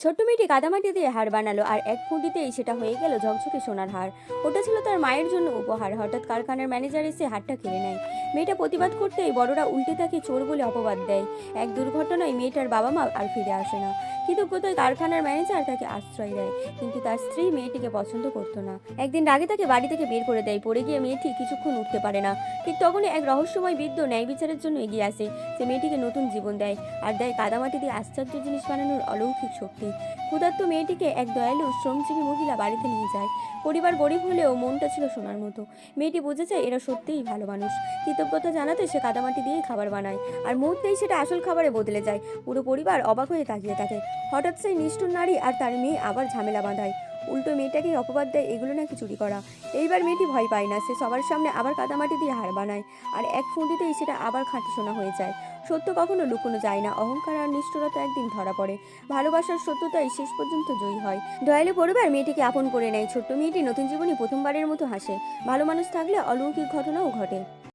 ছোট্ট মেয়েটি কাদামাটি দিয়ে হার বানালো আর এক ফুঁদিতেই সেটা হয়ে গেল ঝকঝকে সোনার হার। ওটা ছিল তার মায়ের জন্য উপহার। হঠাৎ কারখানার ম্যানেজার এসে হারটা কেড়ে নেয়। মেয়েটা প্রতিবাদ করতেই বড়রা উল্টে তাকে চোর বলে অপবাদ দেয়। এক দুর্ঘটনায় মেয়েটার বাবা মা আর ফিরে আসে না। কৃতজ্ঞতায় কারখানার ম্যানেজার তাকে আশ্রয় দেয়, কিন্তু তার স্ত্রী মেয়েটিকে পছন্দ করতো না। একদিন রাগে তাকে বাড়ি থেকে বের করে দেয়। পড়ে গিয়ে মেয়েটি কিছুক্ষণ উঠতে পারে না। ঠিক তখনই এক রহস্যময় বৃদ্ধ ন্যায় বিচারের জন্য এগিয়ে আসে। সে মেয়েটিকে নতুন জীবন দেয় আর দেয় কাদামাটি দিয়ে আশ্চর্য জিনিস বানানোর অলৌকিক শক্তি। ক্ষুধার্ত মেয়েটিকে এক দয়ালু শ্রমজীবী মহিলা বাড়িতে নিয়ে যায়। পরিবার গরিব হলেও মনটা ছিল সোনার মতো। মেয়েটি বুঝে যায় এরা সত্যিই ভালো মানুষ। কৃতজ্ঞতা জানাতে সে কাদামাটি দিয়েই খাবার বানায়, আর মুহূর্তেই সেটা আসল খাবারে বদলে যায়। পুরো পরিবার অবাক হয়ে তাকিয়ে থাকে। হঠাৎ সেই নিষ্ঠুর নারী আর তার মেয়ে আবার ঝামেলা বাঁধায়। উল্টো মেয়েটাকেই অপবাদ দেয় এগুলো নাকি চুরি করা। এইবার মেয়েটি ভয় পায় না। সে সবার সামনে আবার কাদামাটি দিয়ে হার বানায়, আর এক ফুঁদিতেই সেটা আবার খাঁটি সোনা হয়ে যায়। সত্য কখনো লুকোনো যায় না। অহংকার আর নিষ্ঠুরতা একদিন ধরা পড়ে। ভালোবাসার সত্যতাই শেষ পর্যন্ত জয়ী হয়। দয়ালু পরিবার মেয়েটিকে আপন করে নেয়। ছোট্ট মেয়েটি নতুন জীবনে প্রথমবারের মতো হাসে। ভালো মানুষ থাকলে অলৌকিক ঘটনাও ঘটে।